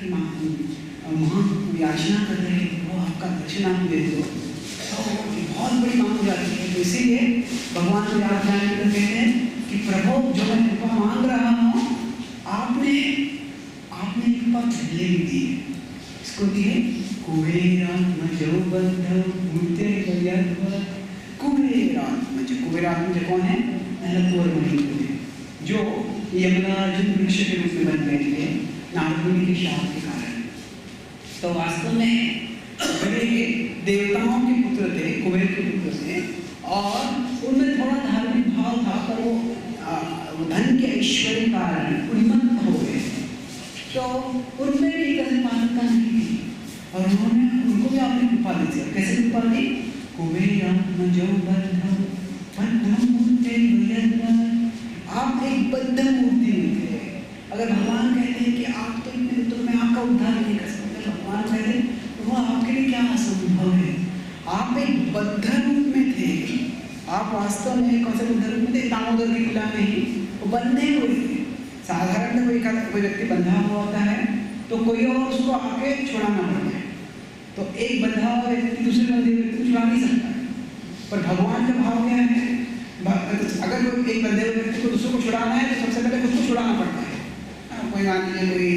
की माँ याचना कर रहे हैं, वो आपका दर्शन आप दे दो, तो बहुत बड़ी मांग हो जाती है। तो इसीलिए भगवान को याद ध्यान में कहते हैं कि प्रभु जो मैं कृपा मांग रहा हूँ, आपने कृपा पहले भी दी है। इसको दिए कुबेरात्मज कुबेरात्मज कौन है? नलकूबर मणि, जो यमराज वृक्ष के रूप में बन गए थे नारद मुनि के शाप के कारण। तो वास्तव में बड़े देवताओं के पुत्र थे, कुबेर के पुत्र थे, और उनमें थोड़ा धार्मिक भाव था, पर वो धन के ऐश्वर्य कारण उन्मत्त हो गए थे। तो उनमें भी एक मान्यता नहीं थी, और उनको भी आपने कृपा दी थी। कैसे कृपा दी? आप एक बद्ध मूर्ति में थे। अगर भगवान कहते हैं कि आप तो इतने, तो मैं आपका उद्धार नहीं कर सकता, भगवान कहते हैं तो वो आपके लिए क्या असंभव है। आप एक बद्ध रूप में थे, आप वास्तव में कौन से बद्ध रूप में थे? दामोदर की किला में ही वो बंधे हुए थे। साधारण कोई व्यक्ति बंधा हुआ होता है तो कोई और उसको आके छुड़ाना पड़ता है, तो एक बंधा हुआ व्यक्ति दूसरे बंधे हुए व्यक्ति को छुड़ा नहीं सकता। पर भगवान का भाव क्या है? अगर कोई एक बंधे हुए व्यक्ति को दूसरे को छुड़ाना है तो सबसे पहले खुद को छुड़ाना पड़ता है। कोई मान लीजिए कोई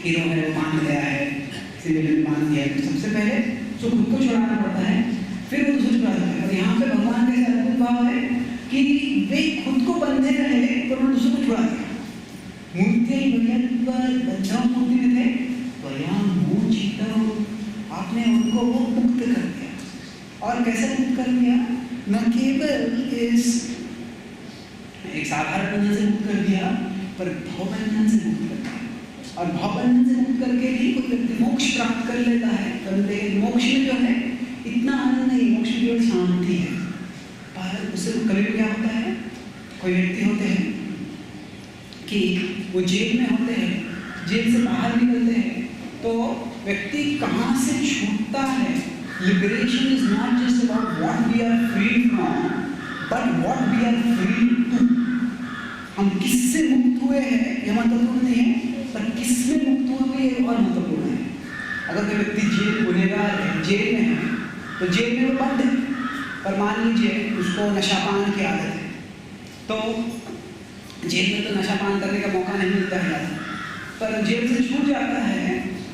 हीरो है, वो मान गया है, किसी ने मान दिया है, तो सबसे पहले उसको खुद को छुड़ाना पड़ता है, फिर वो दूसरे छुड़ा सकता है। और यहाँ पे भगवान का ऐसा अद्भुत भाव है कि वे खुद को बंधे रहे पर उन्होंने दूसरे को छुड़ा दिया। मूर्ति में थे, आपने उनको वो मुक्त कर दिया। और कैसे मुक्त कर दिया? न केवल इस एक साधारण बंधन से मुक्त कर दिया, पर भवबंधन से मुक्त कर दिया। और भवबंधन से मुक्त करके भी कोई व्यक्ति मोक्ष प्राप्त कर लेता है, परंतु मोक्ष में जो है इतना आनंद नहीं, मोक्ष में केवल शांति है। पर उससे कभी क्या होता है, कोई व्यक्ति होते हैं कि वो जेल में होते हैं, जेल से बाहर निकलते हैं, तो व्यक्ति कहाँ से छूटता है। Liberation is not just about what we are free from, but what we are free to. हम किससे मुक्त हुए हैं यह महत्वपूर्ण नहीं है, पर किसमें मुक्त हुए ये और महत्वपूर्ण है। अगर कोई व्यक्ति जेल गुनहगार है, जेल में है, तो जेल में वो बंद है, पर मान लीजिए उसको नशापान की आदत है, तो जेल में तो नशापान करने का मौका नहीं मिलता है, पर जेल से छूट जाता है,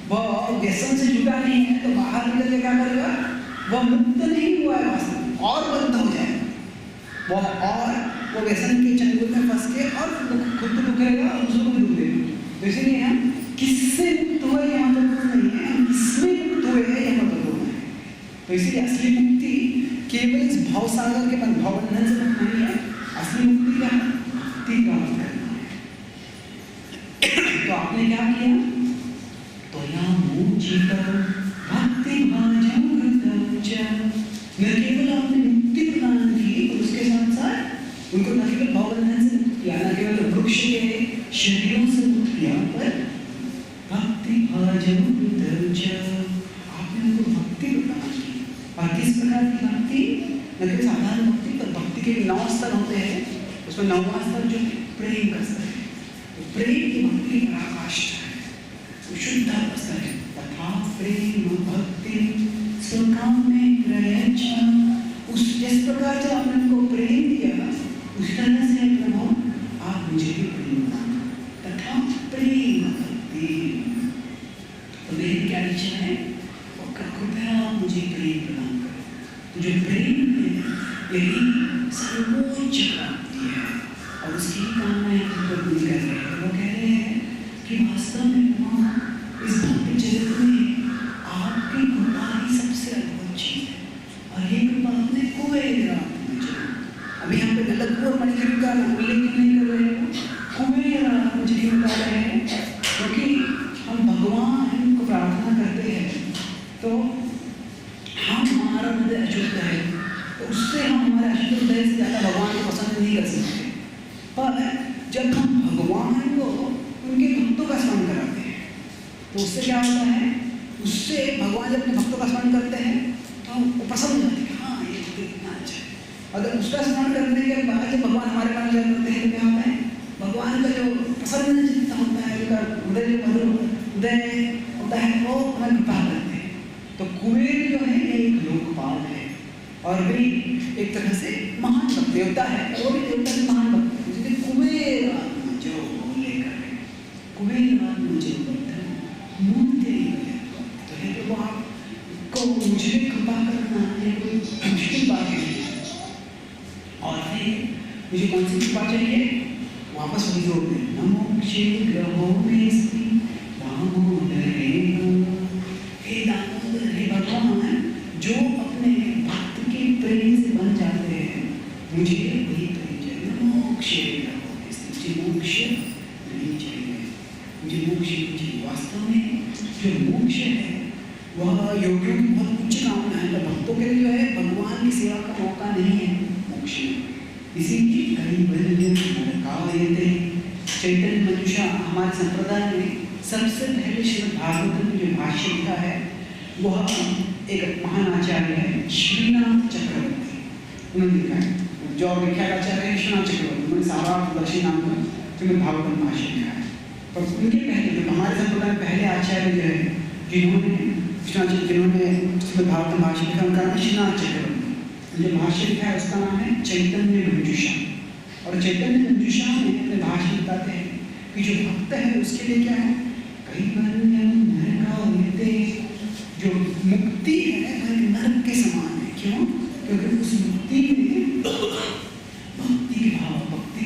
वह व्यसन से जुड़ा नहीं है, तो बाहर निकल के क्या करेगा? वह मुक्त नहीं हुआ है वास्तव में, और बंद हो जाएगा वह, और वो व्यसन के चंगुल में फंस के और खुद को दुखेगा और दूसरों को दुख देगा। तो इसीलिए हम किससे मुक्त हुए यह महत्वपूर्ण नहीं है, हम किसमें मुक्त हुए हैं यह महत्वपूर्ण है। तो इसीलिए असली मुक्ति केवल इस भवसागर के भवबंधन से मुक्त नहीं है। असली मुक्ति क्या है? भक्ति प्राप्त करना है। तो आपने क्या किया? तो न केवल आपने मुक्ति प्रदान की, और उसके साथ साथ उनको न केवल भवबंधन से मुक्त किया, न केवल वृक्ष के शरीरों से मुक्त किया, पर भक्ति आपने उनको भक्ति प्रदान की। और किस प्रकार की भक्ति? न केवल साधारण भक्ति, पर भक्ति के 9 स्तर होते हैं, उसमें 9वां स्तर जो प्रेम का स्तर है। तो प्रेम की भक्ति पराकाष्ठा है, शुद्ध अवस्था है। तथा प्रेम भक्ति स्वकाम्य प्रयच्छ, उस जिस प्रकार से आपने उनको प्रेम दिया, उस तरह से प्रभु आप मुझे भी प्रेम दान। तथा प्रेम भक्ति, तो मेरी क्या इच्छा है? और कृपया आप मुझे प्रेम प्रदान करें। जो प्रेम है यही सर्वोच्च प्राप्ति है, और उसकी कामना पूरी कर रहे हैं। वो कह रहे हैं कि वास्तव में इस भौतिक जगत में आपकी कृपा ही सबसे अद्भुत चीज है, और ये कृपा आपने अभी यहाँ पे नलकूबर मणि का उल्लेख नहीं कर रहे हैं, कुबेर मुझे बता रहे हैं, क्योंकि हम भगवान को प्रार्थना करते हैं तो हम हमारा हृदय अशुद्ध है, तो उससे हम हमारे अशुद्ध हृदय से ज़्यादा भगवान को पसंद नहीं कर सकते। पर जब हम भगवान को उनके भक्तों का स्मरण कराते हैं तो उससे क्या होता है? उससे भगवान जब अपने भक्तों का स्मरण करते हैं तो वो पसंद हो जाते हैं, हाँ ये भक्त कितना अच्छा है। अगर उसका स्मरण करने के बाद जब भगवान हमारे मन में करते हैं तो क्या होता है? भगवान का जो प्रसन्न चित्त होता है, उनका हृदय जो मधुर होता है, उदय होता है वो हमें कृपा करते हैं। तो कुबेर जो है ये एक लोकपाल है और वे एक तरह से महान देवता है, वो भी देवता से महान भक्त है। इसलिए कुबेर जो लेकर कुबेर मुझे मूर्ति तो ये तो आपको मुझे कृपा करना ये कोई मुश्किल बात नहीं है। और फिर मुझे कौन सी कृपा चाहिए? वापस वही जोड़ दें, नमो शीघ्रहो मेस्ति दामोदरेण। हे दामोदर, हे भगवान जो अपने भक्त के प्रेम से बन जाते हैं, मुझे वही प्रेम चाहिए। नमो शीघ्रहो मेस्ति, मुझे मोक्ष नहीं चाहिए, मुझे मोक्ष नहीं चाहिए। वास्तव में जो मोक्ष है वह योगियों की बहुत उच्च कामना है, तो भक्तों के लिए जो है भगवान की सेवा का मौका नहीं है मोक्ष में। इसीलिए कई बल्ले चैतन्य मनुष्य हमारे संप्रदाय में सबसे पहले श्रीमद् भागवत में जो भाष्य लिखा है वह एक महान आचार्य है श्रीनाथ चक्रवर्ती, उन्होंने लिखा है। जो विख्यात आचार्य है श्रीनाथ चक्रवर्ती, उन्होंने सारा दक्षिण नाम का श्रीमद् भागवत में भाष्य लिखा है। पर उनके पहले जो हमारे संप्रदाय में पहले आचार्य जो है जिन्होंने श्रीमद् भागवत में भाष्य लिखा, उनका नाम श्रीनाथ चक्रवर्ती। जो भाष्य लिखा है उसका नाम है चैतन्य मंजूषा। और चैतन्य मंजूषा में अपने भाष्य बताते हैं कि जो भक्त है उसके लिए क्या है, कई जो मुक्ति है वह नरक के समान है। क्यों? क्योंकि उस मुक्ति में भक्ति के भाव, भक्ति